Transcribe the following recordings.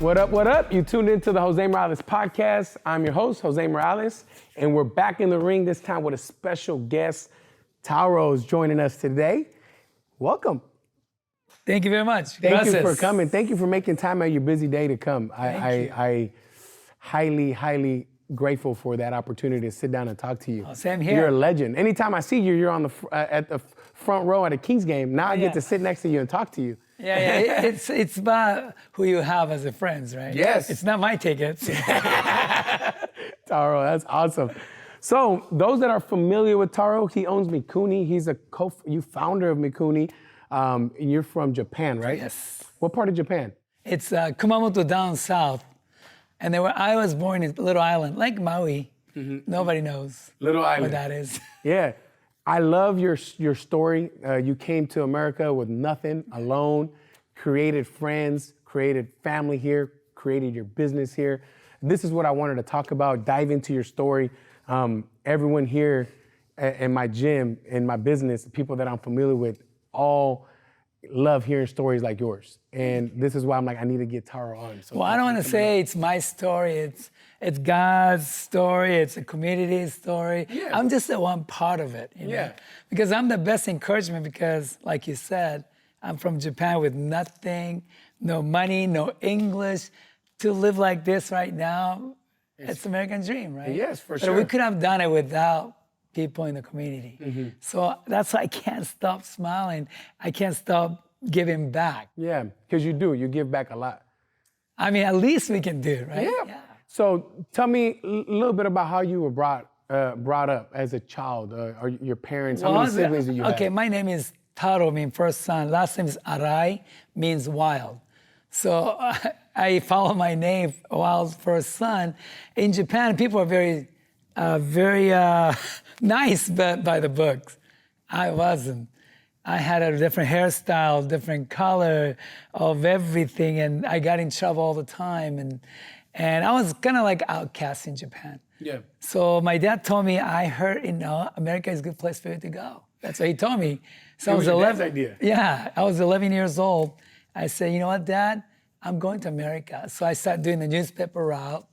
What up, what up? You tuned into the Jose Morales podcast. I'm your host, Jose Morales, and we're back in the ring this time with a special guest. Taro is joining us today. Welcome. Thank you very much. Thank you for coming. Thank you for making time out of your busy day to come. I highly grateful for that opportunity to sit down and talk to you. Oh, same here. You're a legend. Anytime I see you, you're on at the front row at a Kings game. Now I get to sit next to you and talk to you. Yeah. It's about who you have as a friends, right? Yes. It's not my tickets. Taro, that's awesome. So those that are familiar with Taro, he owns Mikuni. He's a founder of Mikuni. You're from Japan, right? Yes. What part of Japan? It's Kumamoto down south. And I was born in a little island, like Maui. Mm-hmm. Nobody knows Little island. what that is. Yeah. I love your story. You came to America with nothing, alone, created friends, created family here, created your business here. This is what I wanted to talk about, dive into your story. Everyone here in my gym, in my business, people that I'm familiar with, all love hearing stories like yours. And this is why I'm like, I need to get Taro on. So well, I don't want to say it's my story. It's God's story. It's a community story. Yeah. I'm just the one part of it. You know? Because I'm the best encouragement because, like you said, I'm from Japan with nothing, no money, no English. To live like this right now, it's American dream, right? Yes, for But sure. we could have done it without people in the community. Mm-hmm. So that's why I can't stop smiling. I can't stop giving back. Yeah, because you do. You give back a lot. I mean, at least we can do, right? Yeah. So tell me a little bit about how you were brought up as a child, or your parents. How many siblings do you have? Okay, my name is Taro, means first son. Last name is Arai, means wild. So I follow my name, wild first son. In Japan, people are very nice by the books. I wasn't. I had a different hairstyle, different color of everything, and I got in trouble all the time. And I was kind of like outcast in Japan. Yeah. So my dad told me, I heard, America is a good place for you to go. That's what he told me. So I was 11. Dad's idea. Yeah, I was 11 years old. I said, you know what, Dad? I'm going to America. So I started doing the newspaper route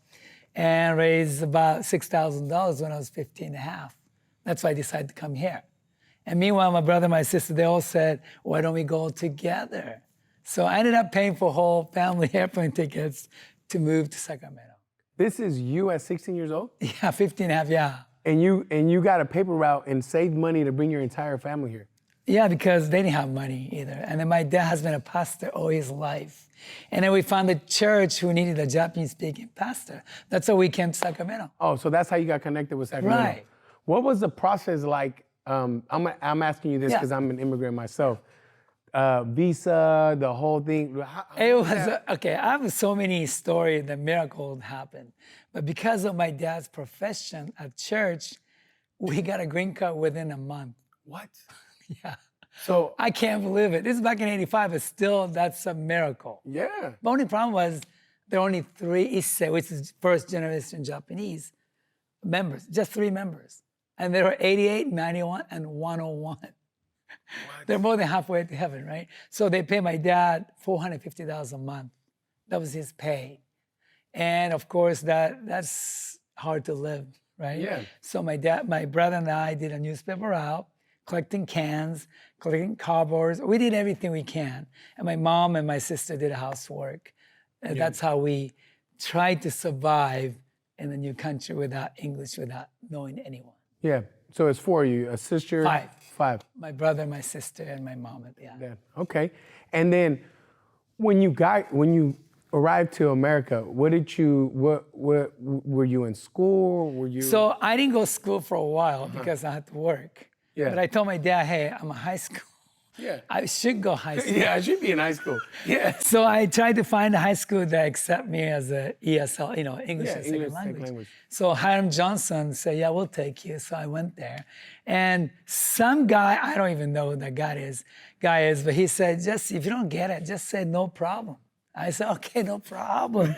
and raised about $6,000 when I was 15 and a half. That's why I decided to come here. And meanwhile, my brother and my sister, they all said, why don't we go together? So I ended up paying for whole family airplane tickets to move to Sacramento. This is you at 16 years old? Yeah, 15 and a half, yeah. And you got a paper route and saved money to bring your entire family here. Yeah, because they didn't have money either. And then my dad has been a pastor all his life. And then we found a church who needed a Japanese-speaking pastor. That's how we came to Sacramento. Oh, so that's how you got connected with Sacramento. Right. What was the process like? I'm asking you this because I'm an immigrant myself. Visa, the whole thing. It was, okay, I have so many stories that miracles happened. But because of my dad's profession at church, we got a green card within a month. What? Yeah. So I can't believe it. This is back in 85, but still, that's a miracle. yeah. The only problem was there are only 3 Issei, which is first generation Japanese members, just 3 members. And there were 88, 91, and 101. They're more than halfway to heaven, right? So they pay my dad $450 a month. That was his pay. And of course, that's hard to live, right? Yeah. So my brother and I did a newspaper route, collecting cans, collecting cardboards. We did everything we can. And my mom and my sister did housework. And that's how we tried to survive in the new country without English, without knowing anyone. Yeah. So it's 4 of you, a sister? 5. 5. My brother, my sister, and my mom. Yeah. Okay. And then when you arrived to America, what were you in school? Were you? So I didn't go to school for a while because I had to work. Yeah. But I told my dad, hey, I'm in high school. Yeah. I should go high school. Yeah, I should be in high school. Yeah. So I tried to find a high school that accept me as a ESL, English as a second language. So Hiram Johnson said, yeah, we'll take you. So I went there. And some guy, I don't even know who that guy is, but he said, just if you don't get it, just say no problem. I said, okay, no problem.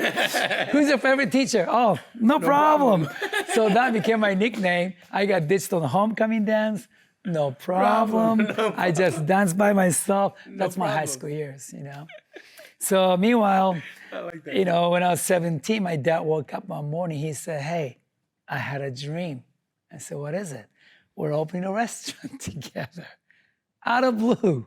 Who's your favorite teacher? Oh, no problem. So that became my nickname. I got ditched on the homecoming dance. No problem. I just danced by myself. That's my high school years, So meanwhile, I like that. you know, when I was 17, my dad woke up one morning. He said, "Hey, I had a dream." I said, "What is it?" "We're opening a restaurant together." Out of blue.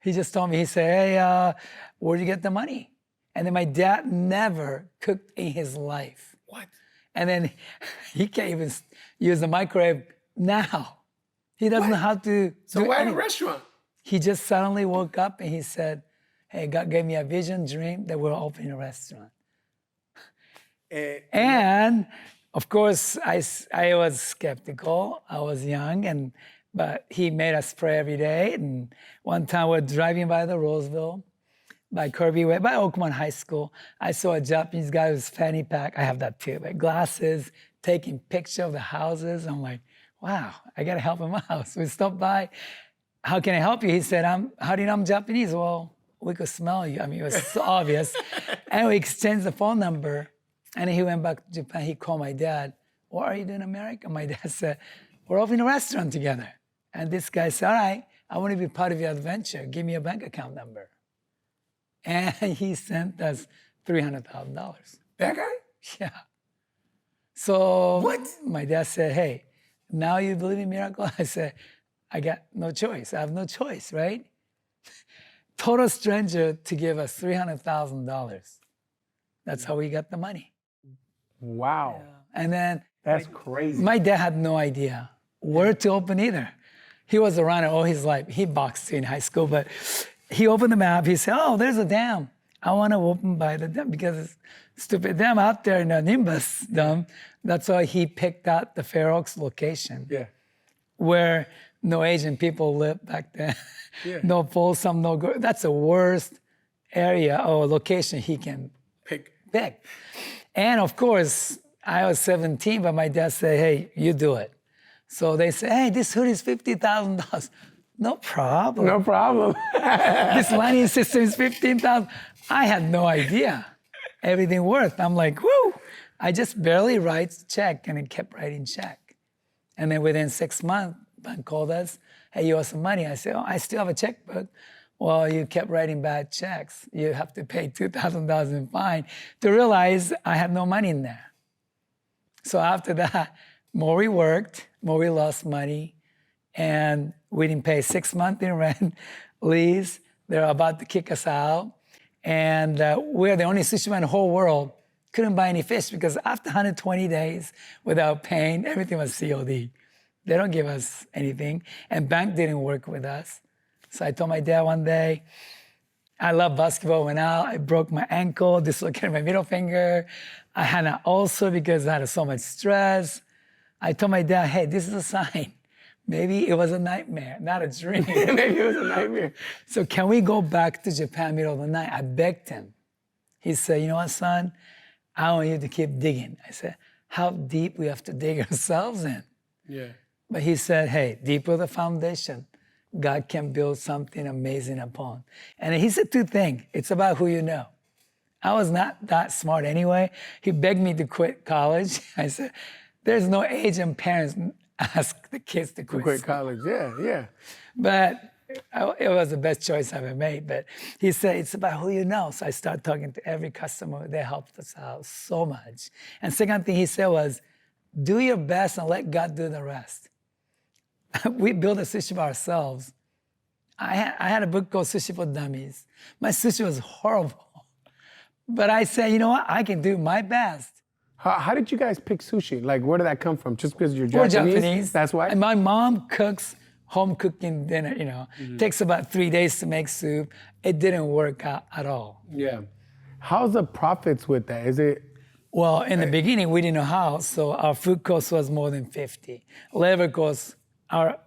He just told me, he said, "Hey, where'd you get the money?" And then my dad never cooked in his life. What? And then he can't even use the microwave now. He doesn't know how to So do why a anything. restaurant? He just suddenly woke up and he said, "Hey, God gave me a vision, dream that we're opening a restaurant." And of course, I was skeptical. I was young, but he made us pray every day. And one time we're driving by the Roseville, by Kirby Way, by Oakmont High School. I saw a Japanese guy with his fanny pack. I have that too, like glasses, taking picture of the houses. I'm like, wow, I gotta help him out. So we stopped by. "How can I help you?" He said, "How do you know I'm Japanese?" "Well, we could smell you." I mean, it was so obvious. And we exchanged the phone number. And he went back to Japan. He called my dad. "What are you doing in America?" My dad said, "We're opening a restaurant together." And this guy said, "All right, I want to be part of your adventure. Give me a bank account number." And he sent us $300,000. That guy? Yeah. So What? my dad said, "Hey, now you believe in miracles?" I said, "I got no choice. I have no choice, right?" Total stranger to give us $300,000. That's how we got the money. Wow. And then That's crazy. my dad had no idea where to open either. He was a runner all his life. He boxed in high school, but he opened the map. He said, "Oh, there's a dam. I want to open by the dam because it's stupid dam out there in the Nimbus Dam." That's why he picked out the Fair Oaks location where no Asian people lived back then. No Folsom, no go. That's the worst area or location he can Pick. And of course, I was 17, but my dad said, "Hey, you do it." So they said, "Hey, this hood is $50,000. No problem. No problem. This lighting system is $15,000. I had no idea everything worth. I'm like, whoo! I just barely write check, and it kept writing check. And then within 6 months, bank called us. "Hey, you owe some money." I said, "Oh, I still have a checkbook." "Well, you kept writing bad checks. You have to pay $2,000 in fine," to realize I had no money in there. So after that, more we worked, more we lost money, and we didn't pay 6 months in rent, lease. They're about to kick us out. And we're the only sushi man in the whole world. Couldn't buy any fish because after 120 days without paying, everything was COD. They don't give us anything. And bank didn't work with us. So I told my dad one day, I love basketball. Went out, I broke my ankle, dislocated my middle finger. I had an ulcer because I had so much stress. I told my dad, "Hey, this is a sign. Maybe it was a nightmare, not a dream." Maybe it was a nightmare. "So can we go back to Japan middle of the night?" I begged him. He said, "You know what, son? I want you to keep digging." I said, "How deep we have to dig ourselves in?" But he said, "Hey, deeper the foundation, God can build something amazing upon." And he said two things. It's about who you know. I was not that smart anyway. He begged me to quit college. I said, there's no Asian parents ask the kids to quit college. Yeah. But it was the best choice I ever made. But he said, it's about who you know. So I started talking to every customer. They helped us out so much. And second thing he said was, do your best and let God do the rest. We built a sushi bar ourselves. I had a book called Sushi for Dummies. My sushi was horrible. But I said, you know what? I can do my best. How did you guys pick sushi? Like, where did that come from? Just because you're We're Japanese? Japanese. That's why? And my mom cooks home cooking dinner, you know. Takes about 3 days to make soup. It didn't work out at all. Yeah. How's the profits with that? Is it? Well, in the beginning, we didn't know how. So our food cost was more than 50. Labor cost, our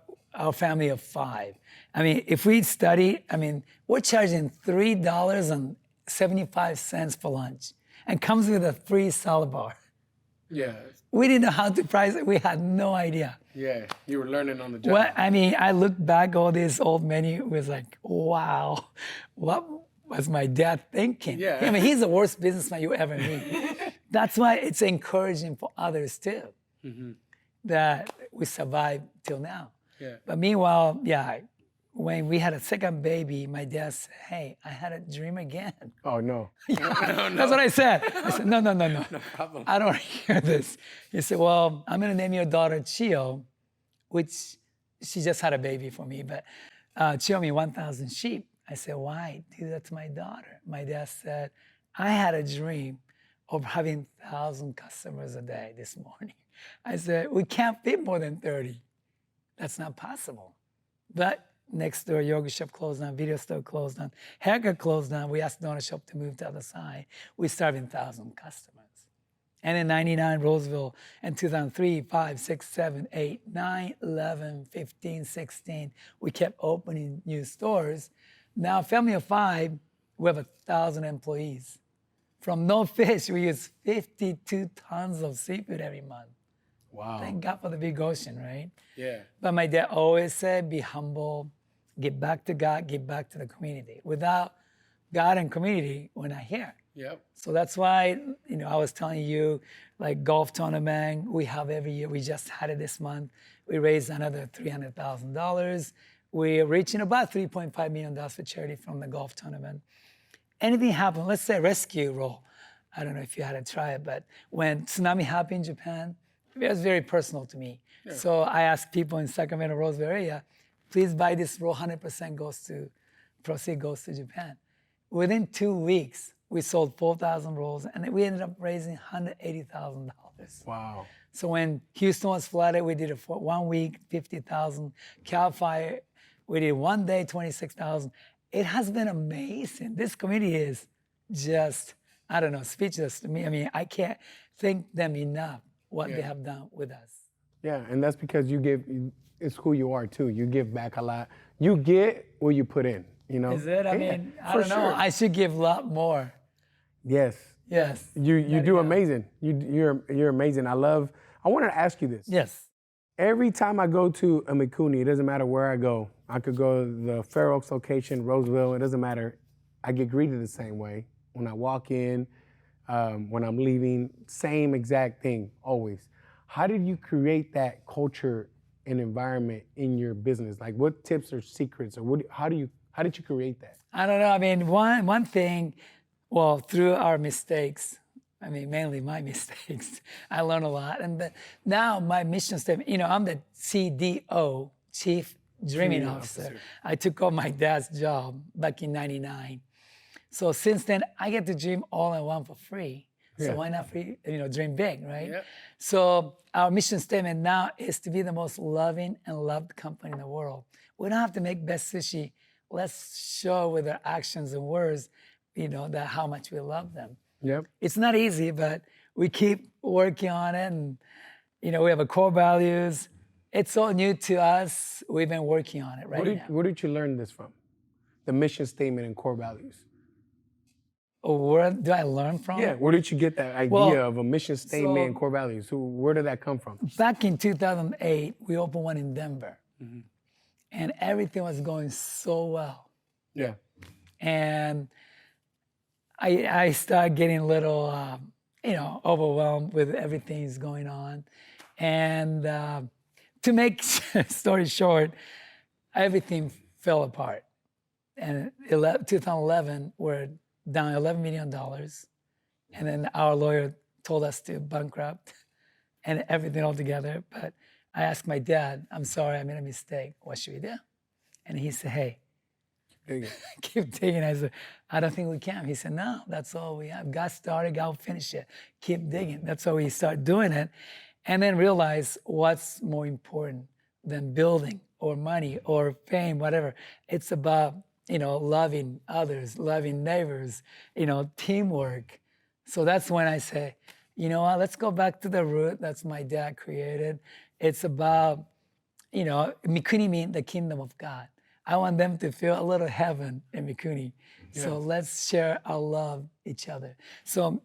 family of 5. I mean, if we study, I mean, we're charging $3.75 for lunch and comes with a free salad bar. Yeah. We didn't know how to price it. We had no idea. Yeah, you were learning on the job. Well, I mean, I look back all this old menu, it was like, wow, what was my dad thinking? Yeah. I mean, he's the worst businessman you ever meet. That's why it's encouraging for others too, that we survived till now. Yeah. But meanwhile, yeah, when we had a second baby, my dad said, hey, I had a dream again. Oh, no. That's what I said. I said, no. No problem. I don't want to hear this. He said, well, I'm going to name your daughter Chio, which she just had a baby for me, but Chio means 1,000 sheep. I said, why? Dude, that's my daughter. My dad said, I had a dream of having 1,000 customers a day this morning. I said, we can't fit more than 30. That's not possible. But next door, yoga shop closed down, video store closed down, haircut closed down. We asked the donut shop to move to the other side. We started 1,000 customers. And in 99, Roseville, and 2003, 5, 6, 7, 8, 9, 11, 15, 16, we kept opening new stores. Now, family of 5, we have 1,000 employees. From no fish, we use 52 tons of seafood every month. Wow. Thank God for the big ocean, right? Yeah. But my dad always said, be humble, give back to God, give back to the community. Without God and community, we're not here. Yep. So that's why, I was telling you, like golf tournament, we have every year. We just had it this month. We raised another $300,000. We're reaching about $3.5 million for charity from the golf tournament. Anything happened, let's say rescue role. I don't know if you had to try it, but when tsunami happened in Japan, it was very personal to me. Yeah. So I asked people in Sacramento, Roseville area, please buy this roll, 100% proceed goes to Japan. Within 2 weeks, we sold 4,000 rolls, and we ended up raising $180,000. Wow. So when Houston was flooded, we did it for 1 week, 50,000. Cal Fire, we did 1 day, 26,000. It has been amazing. This community is just, I don't know, speechless to me. I mean, I can't thank them enough what they have done with us. Yeah, and that's because it's who you are too. You give back a lot. You get what you put in, Is it? I mean, I don't know. Sure. I should give a lot more. Yes. Yes. You do amazing. You're amazing. I wanted to ask you this. Yes. Every time I go to a Mikuni, it doesn't matter where I go. I could go to the Fair Oaks location, Roseville, it doesn't matter. I get greeted the same way. When I walk in, when I'm leaving, same exact thing, always. How did you create that culture and environment in your business? Like what tips or secrets, or how did you create that? I don't know. I mean, one thing, well, through our mistakes, I mean, mainly my mistakes, I learned a lot. But now my mission statement, I'm the CDO, Chief Dreaming Officer. I took on my dad's job back in 99. So since then, I get to dream all I want for free. So why not dream big, right? Yep. So our mission statement now is to be the most loving and loved company in the world. We don't have to make best sushi. Let's show with our actions and words, that how much we love them. Yep. It's not easy, but we keep working on it, and we have a core values. It's all new to us. We've been working on it now. Where did you learn this from? The mission statement and core values. Where do I learn from? Yeah, where did you get that idea of a mission statement and core values? Where did that come from? Back in 2008, we opened one in Denver, and everything was going so well. Yeah. And I started getting a little, overwhelmed with everything that's going on. And to make story short, everything fell apart. And 2011, we're down $11 million. And then our lawyer told us to bankrupt and everything all together. But I asked my dad, I'm sorry, I made a mistake. What should we do? And he said, hey, keep digging. I said, I don't think we can. He said, no, that's all we have. God started, God will finish it. Keep digging. That's how we start doing it. And then realize what's more important than building or money or fame, whatever. It's about, loving others, loving neighbors, teamwork. So that's when I say, let's go back to the root. That's my dad created. It's about, Mikuni means the kingdom of God. I want them to feel a little heaven in Mikuni. Yes. So let's share our love each other. So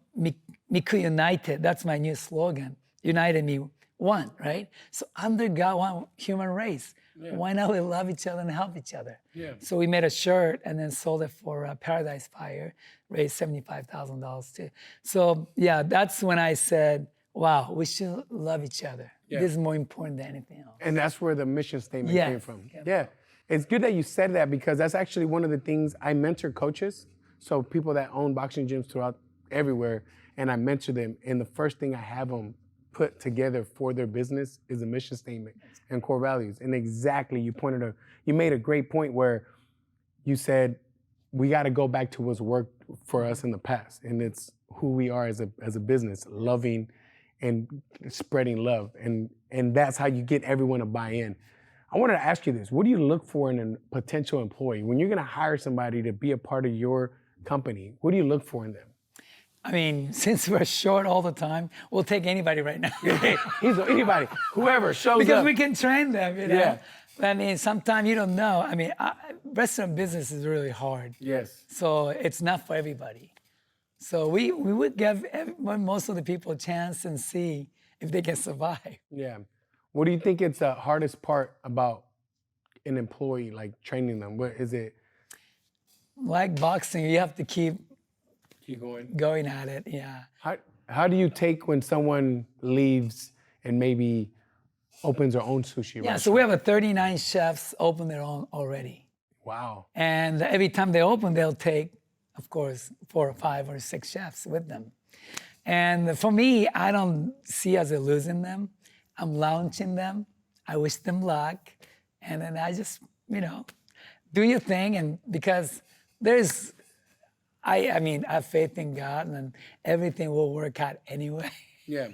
Miku United, that's my new slogan. United me one, right? So under God, one human race. Yeah. Why not we love each other and help each other? Yeah. So we made a shirt and then sold it for Paradise Fire, raised $75,000 too. So yeah, that's when I said, wow, we should love each other. Yeah. This is more important than anything else. And that's where the mission statement came from. Yeah. It's good that you said that because that's actually one of the things I mentor coaches. So people that own boxing gyms throughout everywhere, and I mentor them. And the first thing I have them put together for their business is a mission statement and core values. And exactly, you made a great point where you said we got to go back to what's worked for us in the past, and it's who we are as a business, loving and spreading love, and that's how you get everyone to buy in. I wanted to ask you this: what do you look for in a potential employee when you're going to hire somebody to be a part of your company? What do you look for in them? I mean, since we're short all the time, we'll take anybody right now. Anybody, whoever shows because up. we can train them, you know? Yeah. I mean, sometimes you don't know. I mean, restaurant business is really hard. Yes. So it's not for everybody. So we would give most of the people a chance and see if they can survive. Yeah. What do you think it's the hardest part about an employee, like training them? What is it? Like boxing, you have to keep going at it, yeah. How do you take when someone leaves and maybe opens their own sushi restaurant? Yeah, so we have 39 chefs open their own already. Wow. And every time they open, they'll take, of course, 4 or 5 or 6 chefs with them. And for me, I don't see as a losing them. I'm launching them. I wish them luck. And then I just, do your thing. And because I have faith in God and everything will work out anyway. Yeah.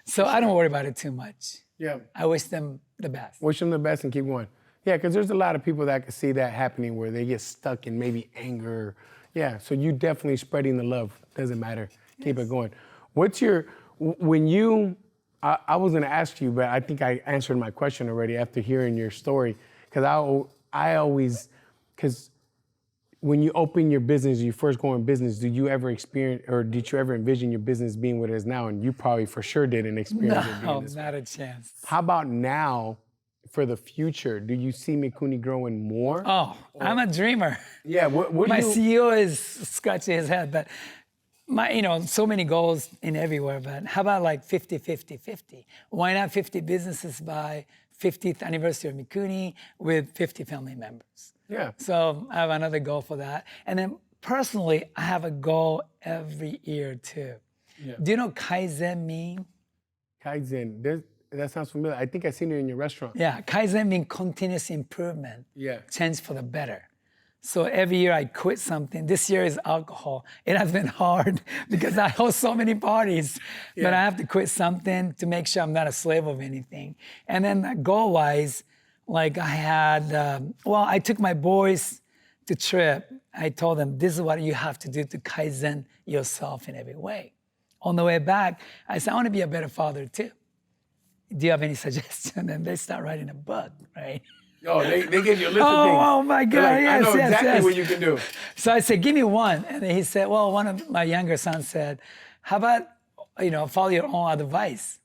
So I don't worry about it too much. Yeah. I wish them the best. Wish them the best and keep going. Yeah, because there's a lot of people that can see that happening where they get stuck in maybe anger. Yeah, so you definitely spreading the love. Doesn't matter. Keep it going. I was going to ask you, but I think I answered my question already after hearing your story. Because when you open your business, you first go in business, did you ever envision your business being what it is now? And you probably for sure didn't experience it being this way. Not a chance. How about now for the future? Do you see Mikuni growing more? Oh, I'm a dreamer. Yeah, my CEO is scratching his head, but so many goals in everywhere, but how about like 50-50-50? Why not 50 businesses by 50th anniversary of Mikuni with 50 family members? Yeah. So I have another goal for that. And then personally, I have a goal every year too. Yeah. Do you know Kaizen mean? Kaizen, that sounds familiar. I think I've seen it in your restaurant. Yeah, Kaizen means continuous improvement. Yeah. Change for the better. So every year I quit something. This year is alcohol. It has been hard because I host so many parties, but I have to quit something to make sure I'm not a slave of anything. And then goal-wise, like I had, I took my boys to trip. I told them, this is what you have to do to Kaizen yourself in every way. On the way back, I said, I want to be a better father too. Do you have any suggestions? And they start writing a book, right? Oh, they gave you a list of things. Oh my God, like, yes, I know exactly yes. what you can do. So I said, give me one. And then he said, well, one of my younger sons said, how about, follow your own advice?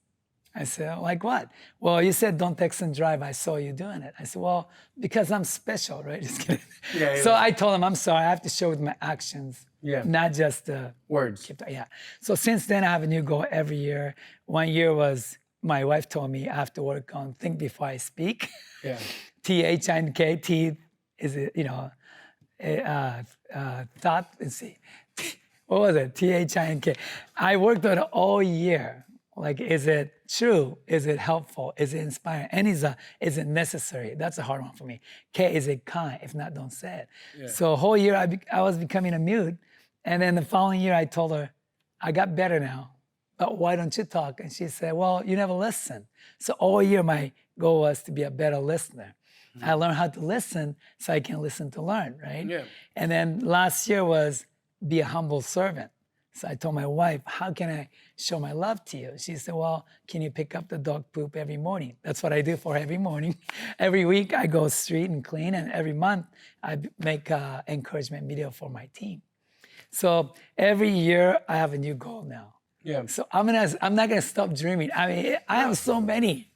I said, like what? Well, you said don't text and drive. I saw you doing it. I said, well, because I'm special, right? Just kidding. Yeah, so I told him, I'm sorry, I have to show with my actions, not just the words. Yeah. So since then, I have a new goal every year. One year was, my wife told me I have to work on think before I speak. Yeah. THINK, T is it, thought, let's see. What was it? THINK. I worked on it all year. Like, is it true? Is it helpful? Is it inspiring? And is it necessary? That's a hard one for me. K, is it kind? If not, don't say it. Yeah. So whole year I was becoming a mute. And then the following year I told her, I got better now, but why don't you talk? And she said, well, you never listen. So all year my goal was to be a better listener. I learned how to listen so I can listen to learn, right? Yeah. And then last year was be a humble servant. So I told my wife, how can I show my love to you? She said, well, can you pick up the dog poop every morning? That's what I do for every morning. Every week I go street and clean, and every month I make an encouragement video for my team. So every year I have a new goal now. Yeah. So I'm not gonna stop dreaming. I mean, I have so many.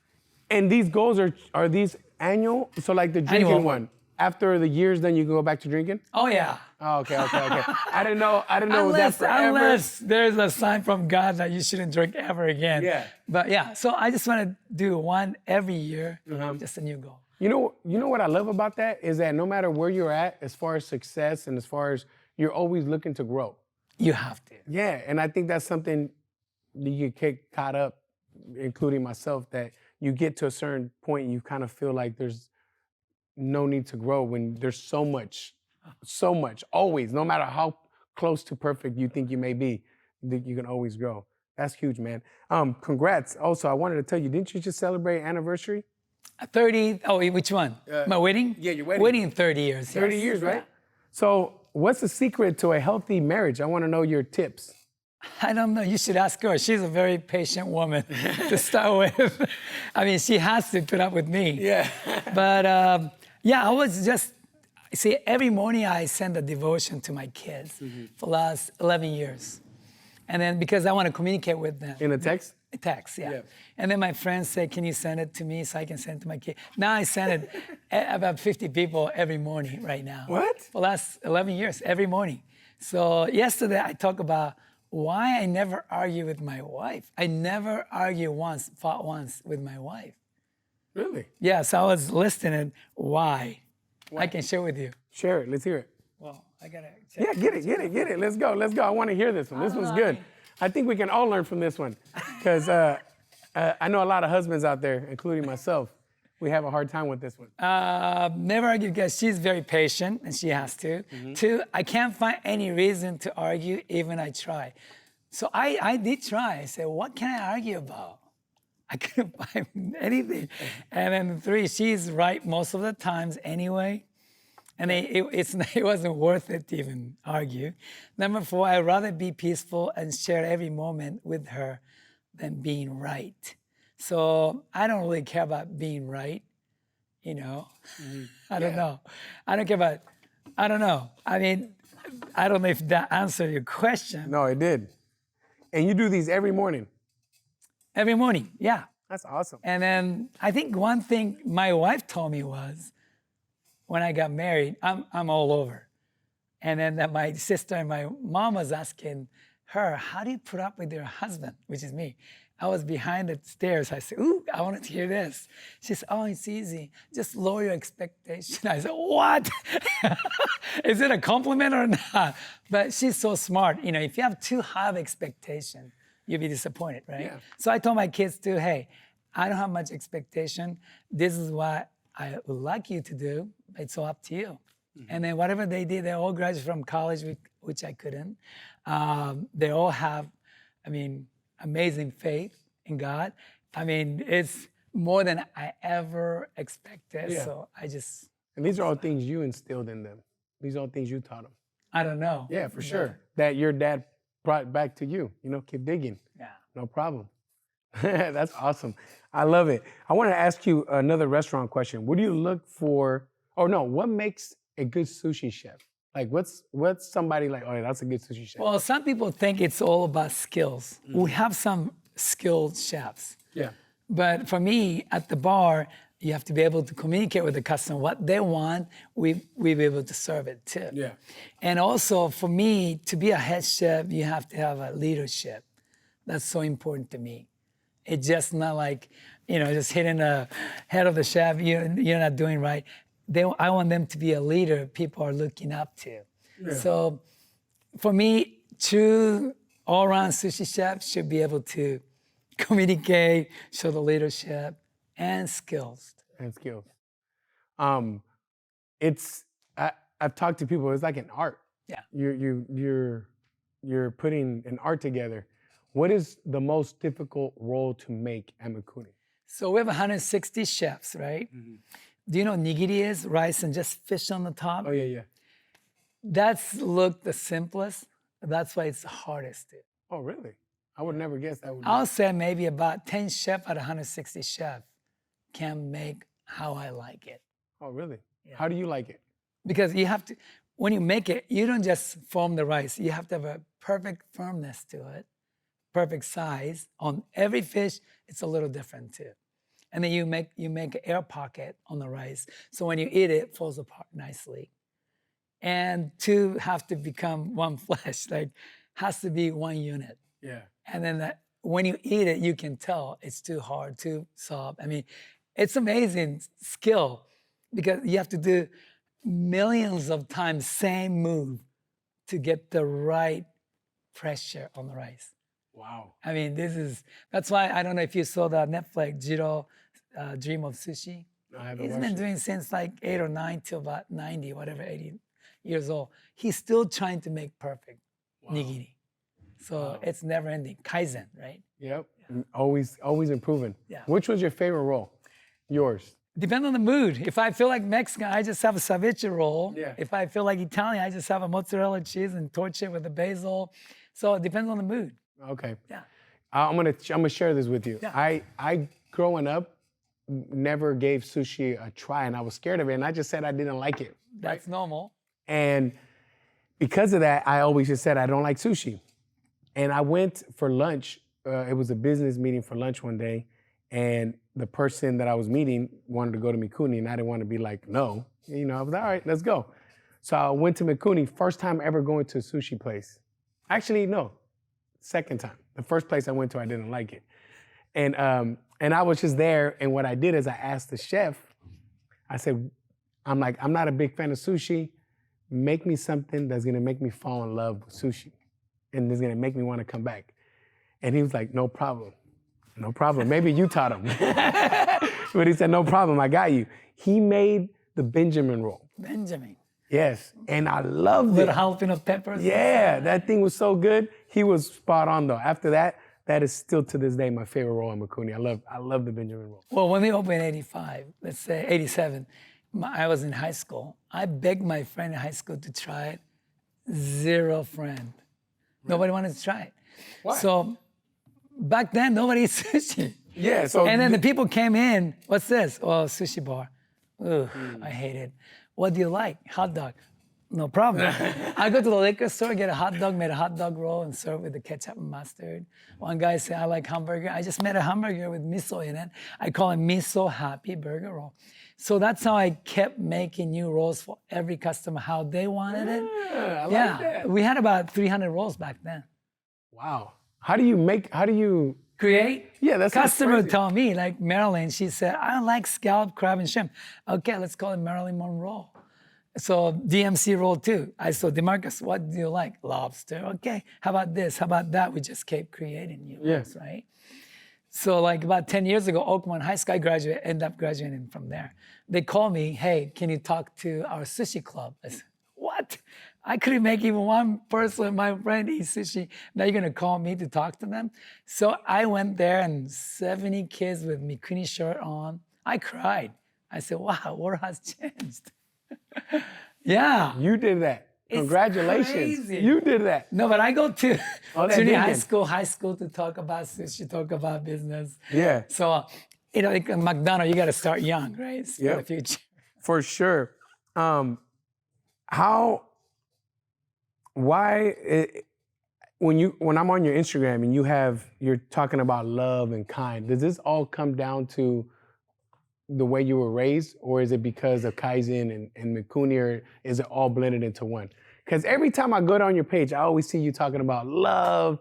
And these goals are these annual? So like the drinking annual. One. After the years, then you go back to drinking? Oh yeah. Oh, okay. I didn't know it was that forever. Unless there's a sign from God that you shouldn't drink ever again. Yeah. But yeah, so I just want to do one every year, just a new goal. You know what I love about that is that no matter where you're at, as far as success and as far as you're always looking to grow. You have to. Yeah, and I think that's something that you get caught up, including myself, that you get to a certain point and you kind of feel like there's no need to grow when there's so much, always, no matter how close to perfect you think you may be, that you can always grow. That's huge, man. Congrats. Also, I wanted to tell you, didn't you just celebrate anniversary? 30, which one? My wedding? Yeah, your wedding. Wedding 30 years. 30 yes. years, right? Yeah. So what's the secret to a healthy marriage? I want to know your tips. I don't know. You should ask her. She's a very patient woman to start with. I mean, she has to put up with me. Yeah. But yeah, I was just, see, every morning I send a devotion to my kids for the last 11 years. And then because I want to communicate with them. In a text? A text, yeah. Yeah. And then my friends say, can you send it to me so I can send it to my kid? Now I send it about 50 people every morning right now. What? For the last 11 years, every morning. So yesterday I talked about why I never argue with my wife. I never fought once with my wife. Really? Yeah, so I was listening why. I can share with you. Share it. Let's hear it. Well, I gotta check. Yeah, get it. Let's go. I want to hear this one. This one's good. I think we can all learn from this one because I know a lot of husbands out there, including myself. We have a hard time with this one. Never argue because she's very patient and she has to. Two, I can't find any reason to argue even I try. So I did try. I said, what can I argue about? I couldn't find anything. And then three, she's right most of the times anyway. And it wasn't worth it to even argue. Number four, I'd rather be peaceful and share every moment with her than being right. So I don't really care about being right, you know. I don't know. I don't care about, I don't know. I mean, I don't know if that answered your question. No, it did. And you do these every morning? Every morning, yeah. That's awesome. And then I think one thing my wife told me was, when I got married, I'm all over. And then that my sister and my mom was asking her, how do you put up with your husband, which is me? I was behind the stairs. I said, ooh, I wanted to hear this. She said, oh, it's easy. Just lower your expectation. I said, what? Is it a compliment or not? But she's so smart. You know, if you have too high of expectation, you'll be disappointed, right? Yeah. So I told my kids too, hey, I don't have much expectation. This is what I would like you to do. It's all up to you. And then whatever they did, they all graduated from college, which I couldn't. They all have, I mean, amazing faith in God. I mean, it's more than I ever expected. Yeah. So I just. And these are all things you instilled in them. These are all things you taught them. I don't know. Yeah, for sure. That your dad brought back to you. You know, keep digging. Yeah. No problem. That's awesome. I love it. I want to ask you another restaurant question. What do you look for? Oh no, what makes a good sushi chef? Like what's somebody like, oh yeah, that's a good sushi chef? Well, some people think it's all about skills. We have some skilled chefs. Yeah. But for me, at the bar, you have to be able to communicate with the customer what they want. We be able to serve it too. Yeah. And also for me, to be a head chef, you have to have a leadership. That's so important to me. It's just not like, you know, just hitting the head of the chef, you're not doing right. I want them to be a leader people are looking up to. Yeah. So for me, true all-around sushi chefs should be able to communicate, show the leadership, and skills. And skills. I've talked to people, it's like an art. Yeah. You're putting an art together. What is the most difficult role to make at Mikuni? So we have 160 chefs, right? Mm-hmm. Do you know nigiri is? Rice and just fish on the top? Oh, yeah. That's the simplest. That's why it's the hardest. Oh, really? I would never guess that would be. I'll say maybe about 10 chefs out of 160 chefs can make how I like it. Oh, really? Yeah. How do you like it? Because you have to, when you make it, you don't just form the rice. You have to have a perfect firmness to it, perfect size. On every fish, it's a little different too. And then you make an air pocket on the rice. So when you eat it, it falls apart nicely. And two have to become one flesh, like has to be one unit. Yeah. And then when you eat it, you can tell it's too hard, too soft. I mean, it's amazing skill because you have to do millions of times same move to get the right pressure on the rice. Wow. I mean, that's why I don't know if you saw the Netflix Jiro Dream of Sushi. I haven't He's watched been it. doing since like 8 or 9 till about 90, whatever, 80 years old. He's still trying to make perfect nigiri. So it's never ending. Kaizen, right? Yep. Always improving. Yeah. Which was your favorite roll? Yours. Depends on the mood. If I feel like Mexican, I just have a ceviche roll. Yeah. If I feel like Italian, I just have a mozzarella cheese and torch it with the basil. So it depends on the mood. Okay. Yeah. I'm gonna share this with you. Yeah. I growing up never gave sushi a try, and I was scared of it, and I just said I didn't like it. That's normal. And because of that, I always just said I don't like sushi. And I went for lunch. It was a business meeting for lunch one day, and the person that I was meeting wanted to go to Mikuni, and I didn't want to be like, no. You know, I was like, all right, let's go. So I went to Mikuni, first time ever going to a sushi place. Actually, no, second time. The first place I went to, I didn't like it. And I was just there, and what I did is I asked the chef, I said, I'm not a big fan of sushi. Make me something that's gonna make me fall in love with sushi, and is gonna make me wanna come back. And he was like, no problem. No problem. Maybe you taught him. But he said, no problem, I got you. He made the Benjamin roll. Benjamin. Yes, and I loved it. Little jalapeno peppers. Yeah, that thing was so good. He was spot on though. After that, that is still to this day my favorite roll in Mikuni. I love the Benjamin roll. Well, when we opened in 85, let's say 87, I was in high school. I begged my friend in high school to try it. Zero friend. Nobody wanted to try it. Why? So back then, nobody ate sushi. Yeah, so And then the people came in, what's this? Oh, sushi bar. Ugh, I hate it. What do you like? Hot dog. No problem. I go to the liquor store, get a hot dog, made a hot dog roll, and serve with the ketchup and mustard. One guy said, I like hamburger. I just made a hamburger with miso in it. I call it miso happy burger roll. So that's how I kept making new rolls for every customer, how they wanted it. I like that. We had about 300 rolls back then. Wow. How do you Create? Yeah, that's Customer crazy. told me, like Marilyn, she said, I like scallop, crab, and shrimp. Okay, let's call it Marilyn Monroe. So DMC roll too. I said, DeMarcus, what do you like? Lobster. Okay, how about this? How about that? We just kept creating new rolls, right? So like about 10 years ago, Oakmont High School, I ended up graduating from there. They called me, hey, can you talk to our sushi club? I said, what? I couldn't make even one person, my friend, eat sushi. Now you're gonna call me to talk to them? So I went there and 70 kids with Mikuni shirt on. I cried. I said, wow, world has changed. Yeah. You did that. It's Congratulations. crazy. You did that. No, but I go to that junior vegan. high school to talk about sushi, talk about business. Yeah. So, like McDonald's, you got to start young, right? It's for the future. For sure. When I'm on your Instagram and you're talking about love and kind, does this all come down to the way you were raised, or is it because of Kaizen and Mikuni, or is it all blended into one? Because every time I go down your page, I always see you talking about love,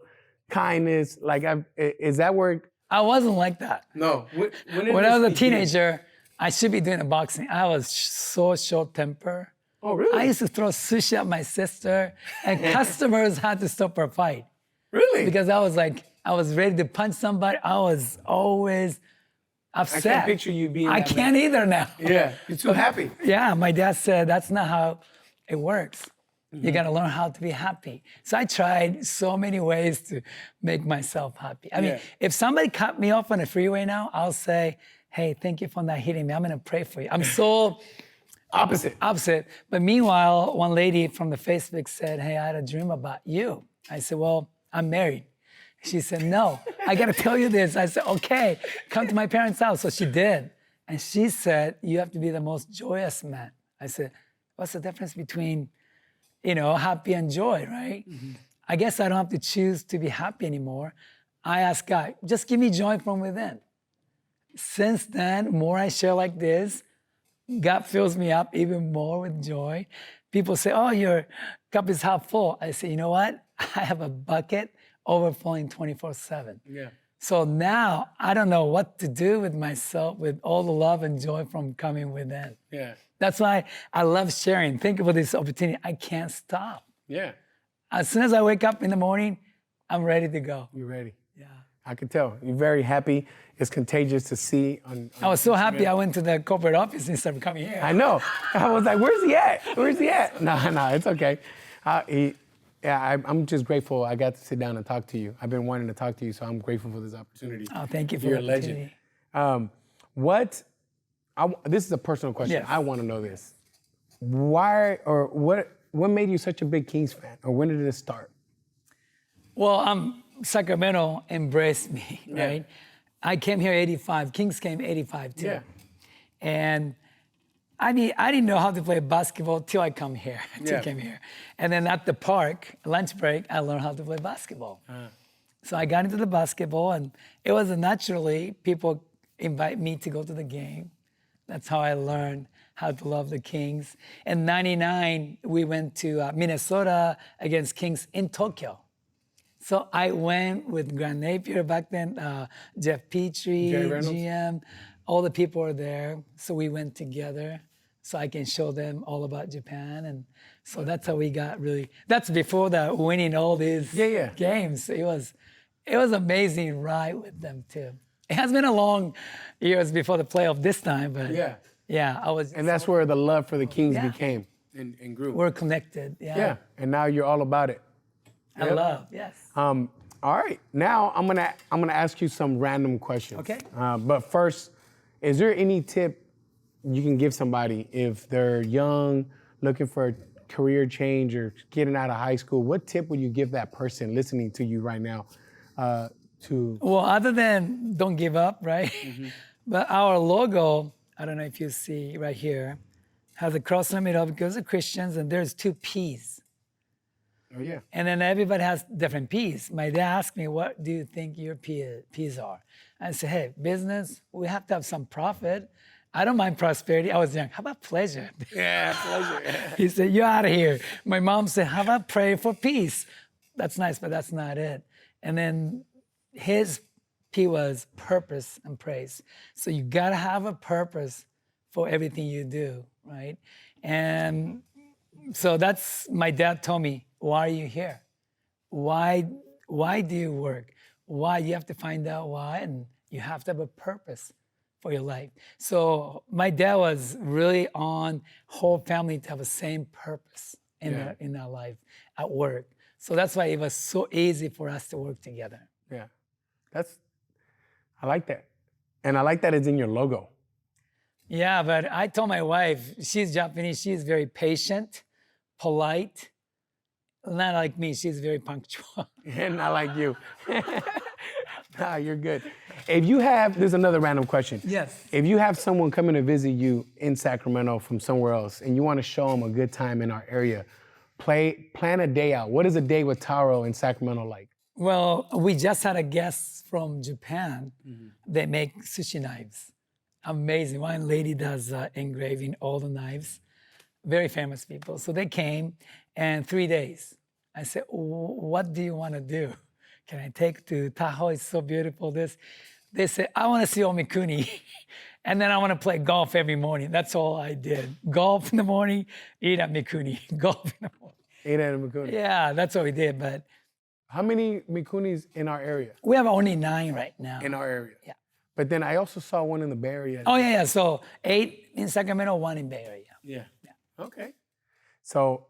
kindness. Like, is that where? I wasn't like that. No. When I was a teenager, I should be doing a boxing. I was so short-tempered. Oh, really? I used to throw sushi at my sister, and customers had to stop our fight. Really? Because I was ready to punch somebody. I was always upset. I can't picture you being I that can't either now. Yeah, you're too happy. Yeah, my dad said that's not how it works. You gotta learn how to be happy. So I tried so many ways to make myself happy. I mean, if somebody cut me off on the freeway now, I'll say, hey, thank you for not hitting me. I'm gonna pray for you. I'm so Opposite. But meanwhile, one lady from the Facebook said, hey, I had a dream about you. I said, well, I'm married. She said, no, I gotta tell you this. I said, okay, come to my parents' house. So she did. And she said, you have to be the most joyous man. I said, what's the difference between, happy and joy, right? Mm-hmm. I guess I don't have to choose to be happy anymore. I asked God, just give me joy from within. Since then, more I share like this, God fills me up even more with joy. People say, oh, your cup is half full. I say, you know what? I have a bucket overflowing 24/7. Yeah. So now I don't know what to do with myself with all the love and joy from coming within. Yeah. That's why I love sharing. Think about this opportunity. I can't stop. Yeah. As soon as I wake up in the morning, I'm ready to go. You're ready. Yeah. I could tell. You're very happy. It's contagious to see. I was so happy I went to the corporate office instead of coming here. I know. I was like, where's he at? Where's he at? No, it's okay. I'm just grateful I got to sit down and talk to you. I've been wanting to talk to you, so I'm grateful for this opportunity. Oh, thank you for You're the a legend. This is a personal question. Yes. I want to know this. Why or what made you such a big Kings fan, or when did it start? Well, Sacramento embraced me, right? Yeah. I came here 85. Kings came 85 too. Yeah. And I didn't know how to play basketball till I came here. And then at the park, lunch break, I learned how to play basketball. So I got into the basketball, and it was naturally people invite me to go to the game. That's how I learned how to love the Kings. In '99, we went to Minnesota against Kings in Tokyo. So I went with Grant Napier back then, Jeff Petrie, GM, all the people were there. So we went together so I can show them all about Japan. And so that's how we got that's before the winning all these games. It was amazing ride with them too. It has been a long years before the playoff this time, but I was. And that's where the love for the Kings became and grew. We're connected, Yeah, and now you're all about it. I love, yes. All right, now I'm gonna ask you some random questions. Okay. But first, is there any tip you can give somebody if they're young, looking for a career change or getting out of high school? What tip would you give that person listening to you right now? Well, other than don't give up, right? Mm-hmm. But our logo, I don't know if you see right here, has a cross in the middle because of Christians, and there's 2 P's. Oh, yeah. And then everybody has different P's. My dad asked me, what do you think your P's are? I said, hey, business, we have to have some profit. I don't mind prosperity. I was young. How about pleasure? Yeah, pleasure. He said, you're out of here. My mom said, how about pray for peace? That's nice, but that's not it. And then his P was purpose and praise. So you got to have a purpose for everything you do, right? And so that's, my dad told me, why are you here? Why do you work? Why? You have to find out why, and you have to have a purpose for your life. So my dad was really on whole family to have the same purpose in our life at work. So that's why it was so easy for us to work together. Yeah, I like that. And I like that it's in your logo. Yeah, but I told my wife, she's Japanese, she's very patient, polite. Not like me, she's very punctual. And not like you. Nah, you're good. There's another random question. Yes. If you have someone coming to visit you in Sacramento from somewhere else and you want to show them a good time in our area, plan a day out. What is a day with Taro in Sacramento like? Well, we just had a guest from Japan. Mm-hmm. They make sushi knives. Amazing. One lady does engraving all the knives. Very famous people. So they came, and 3 days. I said, what do you want to do? Can I take to Tahoe? It's so beautiful. They said, I want to see Mikuni. And then I want to play golf every morning. That's all I did. Golf in the morning, eat at Mikuni. Golf in the morning. Eat at Mikuni. Yeah, that's what we did. But how many Mikunis in our area? We have only 9 right now. In our area? Yeah. But then I also saw one in the Bay Area. Oh, yeah. So 8 in Sacramento, 1 in Bay Area. Yeah. Okay. So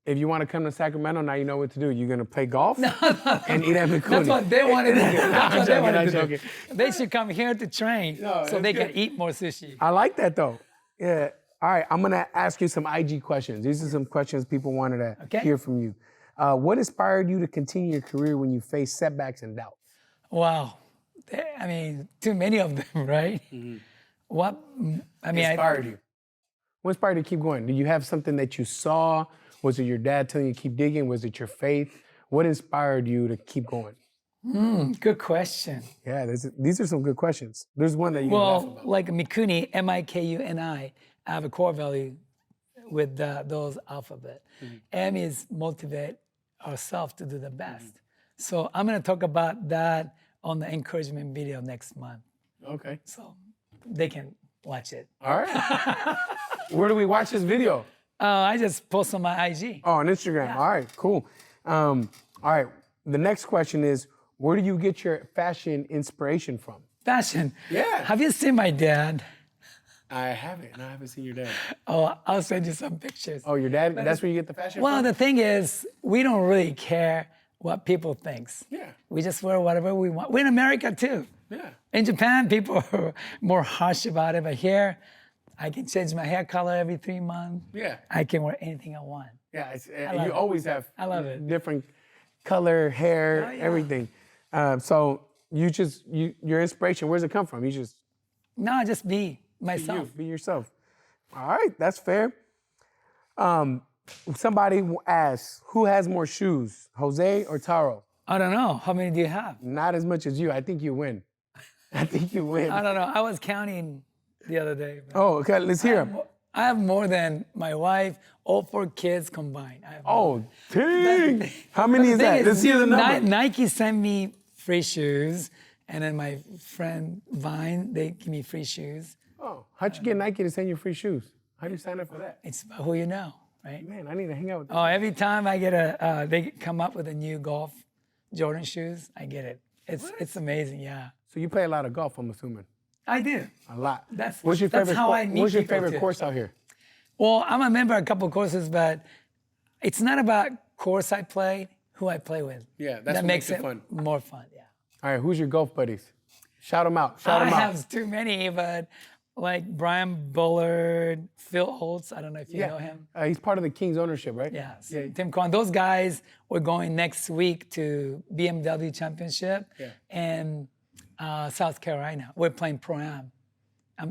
if you want to come to Sacramento, now you know what to do. You're going to play golf and eat at Mikuni. That's what they wanted to do. That's what they wanted to do. Joking. They should come here to train so they can eat more sushi. I like that, though. Yeah. All right. I'm going to ask you some IG questions. These are some questions people wanted to hear from you. What inspired you to continue your career when you faced setbacks and doubt? Wow. I mean, too many of them, right? Mm-hmm. What inspired you? What inspired you to keep going? Did you have something that you saw? Was it your dad telling you to keep digging? Was it your faith? What inspired you to keep going? Good question. Yeah, these are some good questions. There's one that you can laugh about. Like Mikuni, Mikuni, I have a core value with those alphabet. Mm-hmm. M is motivate ourselves to do the best. Mm-hmm. So I'm going to talk about that on the encouragement video next month. Okay. So they can watch it. All right. Where do we watch this video? I just post on my IG. Oh, on Instagram. Yeah. All right, cool. All right. The next question is, where do you get your fashion inspiration from? Fashion. Yeah. Have you seen my dad? I haven't. No, I haven't seen your dad. Oh, I'll send you some pictures. Oh, your dad? That's where you get the fashion Well, from? the thing is, we don't really care what people think. Yeah. We just wear whatever we want. We're in America too. Yeah. In Japan, people are more harsh about it, but here, I can change my hair color every 3 months. Yeah. I can wear anything I want. Yeah. love You it. always have I love it. different color, hair, Oh, yeah. everything. So your inspiration, where's it come from? You just No, just be myself. be yourself. All right, that's fair. Somebody asks, who has more shoes, Jose or Taro? I don't know. How many do you have? Not as much as you. I think you win. I think you win. I don't know. I was counting the other day. but Oh, okay. Let's hear him. I have more than my wife, all 4 kids combined. I have more. Oh, dang. How many is The thing that? Let's hear the number. Nike sent me free shoes, and then my friend Vine, they give me free shoes. Oh, how'd you get Nike to send you free shoes? How do you sign up for that? It's about who you know, right? Man, I need to hang out with them. Oh, every time I get they come up with a new golf Jordan shoes, I get it. It's amazing, yeah. So you play a lot of golf, I'm assuming. I do. A lot. That's What's your favorite? how I meet What's your people, favorite too. course out here? Well, I'm a member of a couple courses, but it's not about course I play, who I play with. Yeah, that's that what makes makes it it fun. more fun. Yeah. All right, who's your golf buddies? Shout them out. Shout I them out. have too many, but like Brian Bullard, Phil Holtz. I don't know if you know him. He's part of the Kings ownership, right? Yes. Yeah. Tim Kwan. Those guys were going next week to BMW Championship in South Carolina. We're playing Pro-Am.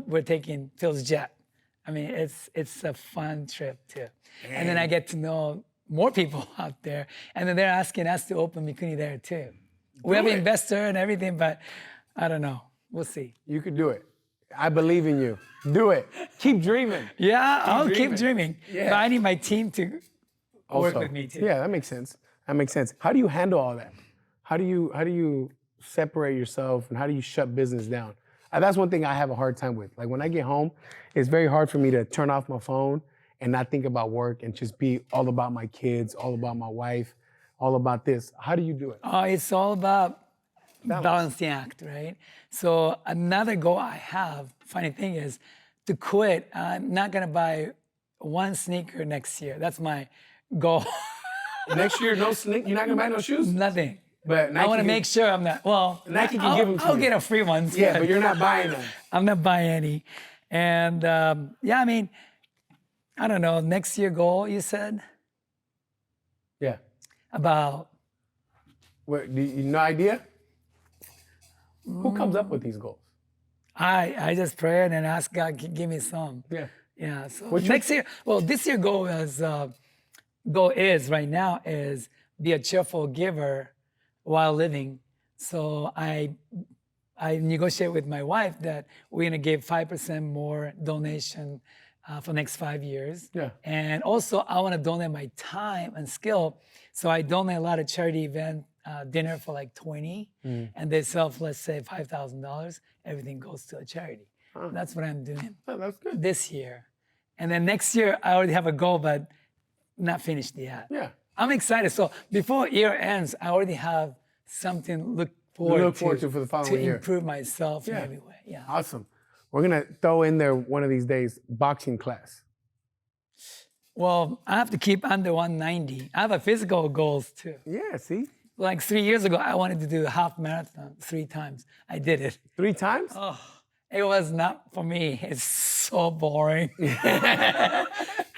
We're taking Phil's jet. I mean, it's a fun trip too. And then I get to know more people out there. And then they're asking us to open Mikuni there too. We have an investor and everything, but I don't know. We'll see. You could do it. I believe in you. Do it. Keep dreaming. Yeah, I'll dreaming. keep dreaming. Yeah. But I need my team to work with me too. Yeah, that makes sense. That makes sense. How do you handle all that? How do you separate yourself and how do you shut business down? That's one thing I have a hard time with. Like when I get home, it's very hard for me to turn off my phone and not think about work and just be all about my kids, all about my wife, all about this. How do you do it? It's all about balancing act, right? So another goal I have, funny thing is, to quit, I'm not gonna buy one sneaker next year. That's my goal. Next year, no sneak. You're not gonna buy no shoes. Nothing. But I want to make sure I'm not. Well, Nike can give them to I'll you. get a free one. Yeah, but you're not buying them. I'm not buying any. And yeah, I mean, I don't know. Next year goal, you said Yeah. about. What? No idea? Who comes up with these goals? I just pray and ask God to give me some. Yeah. Yeah. So What's your- next year, well, this year goal is right now is be a cheerful giver while living. So I negotiate with my wife that we're gonna give 5% more donation for next 5 years. Yeah. And also I want to donate my time and skill. So I donate a lot of charity event dinner for like 20, and they sell for, let's say, $5,000. Everything goes to a charity. That's what I'm doing Oh, that's good. this year. And then next year, I already have a goal, but not finished yet. Yeah. I'm excited. So before year ends, I already have something to look forward to for the following to year. improve myself in Yeah. every way. Yeah. Awesome. We're gonna throw in there one of these days boxing class. Well, I have to keep under 190. I have a physical goals too. Yeah. See, Like 3 years ago, I wanted to do a half marathon 3 times. I did it. 3 times. Oh, it was not for me. It's so boring.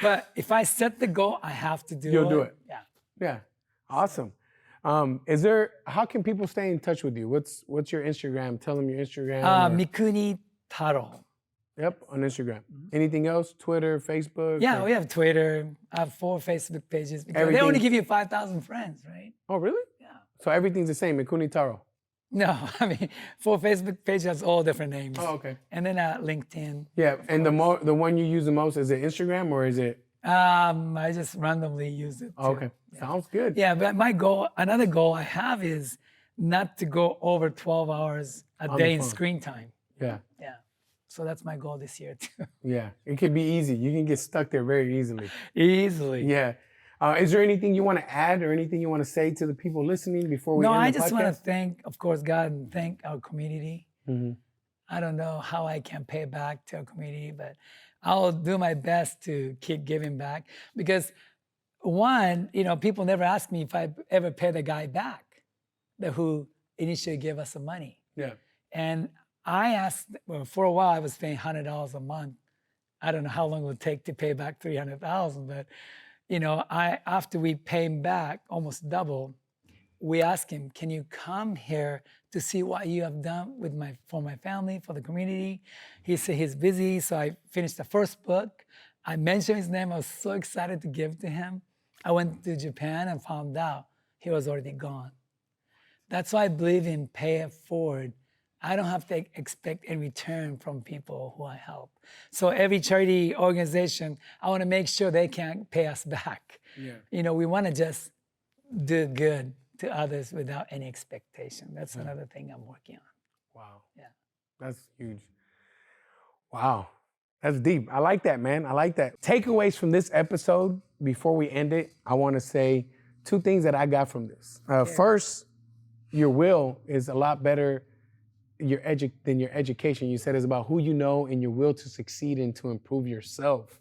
But if I set the goal, I have to do it. You'll do it. Yeah. Yeah. Awesome. How can people stay in touch with you? What's your Instagram? Tell them your Instagram. or- Mikuni Taro. Yep, on Instagram. Anything else? Twitter, Facebook? Yeah, or- we have Twitter. I have 4 Facebook pages because they Everything- only give you 5,000 friends, right? Oh, really? Yeah. So everything's the same, Mikuni Taro. No, I mean, 4 Facebook pages has all different names. Oh, okay. And then LinkedIn. Yeah, and the one you use the most, is it Instagram or is it? I just randomly use it. Oh, too. okay, sounds good. Yeah, but my goal, another goal I have is not to go over 12 hours a On day the in phone. screen time. Yeah. Yeah. So that's my goal this year too. Yeah. It can be easy. You can get stuck there very easily. Easily. Yeah. Is there anything you want to add or anything you want to say to the people listening before we No, end the I just want to podcast? thank, of course, God and thank our community. Mm-hmm. I don't know how I can pay back to our community, but I'll do my best to keep giving back because one, people never ask me if I ever pay the guy back who initially gave us the money. Yeah. And I asked, well, for a while I was paying $100 a month. I don't know how long it would take to pay back 300,000, but after we pay him back almost double, we asked him, can you come here to see what you have done for my family, for the community? He said he's busy, so I finished the first book. I mentioned his name. I was so excited to give to him. I went to Japan and found out he was already gone. That's why I believe in pay it forward. I don't have to expect a return from people who I help. So every charity organization, I want to make sure they can pay us back. Yeah. We want to just do good to others without any expectation. That's another thing I'm working on. Wow. Yeah. That's huge. Wow. That's deep. I like that, man. I like that. Takeaways from this episode before we end it, I want to say two things that I got from this. First, your will is a lot better than your education. You said it's about who you know and your will to succeed and to improve yourself.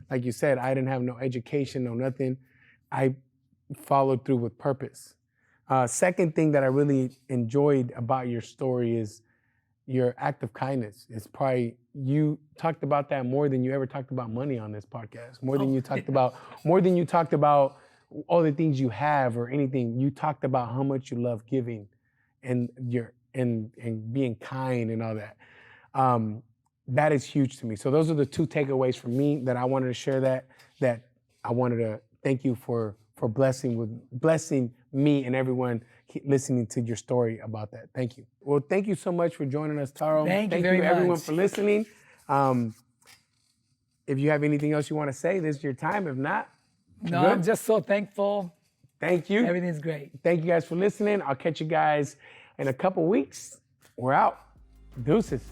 Like you said, I didn't have no education, no nothing. I followed through with purpose. Second thing that I really enjoyed about your story is your act of kindness. It's probably, you talked about that more than you ever talked about money on this podcast, more than you talked about all the things you have or anything. You talked about how much you love giving and and being kind and all that. That is huge to me. So those are the two takeaways from me that I wanted to share, that I wanted to thank you for blessing me and everyone listening to your story about that. Thank you. Well, thank you so much for joining us, Taro. Thank you very much, everyone, for listening. If you have anything else you want to say, this is your time. If not, no, good. I'm just so thankful. Thank you. Everything's great. Thank you guys for listening. I'll catch you guys in a couple weeks. We're out. Deuces.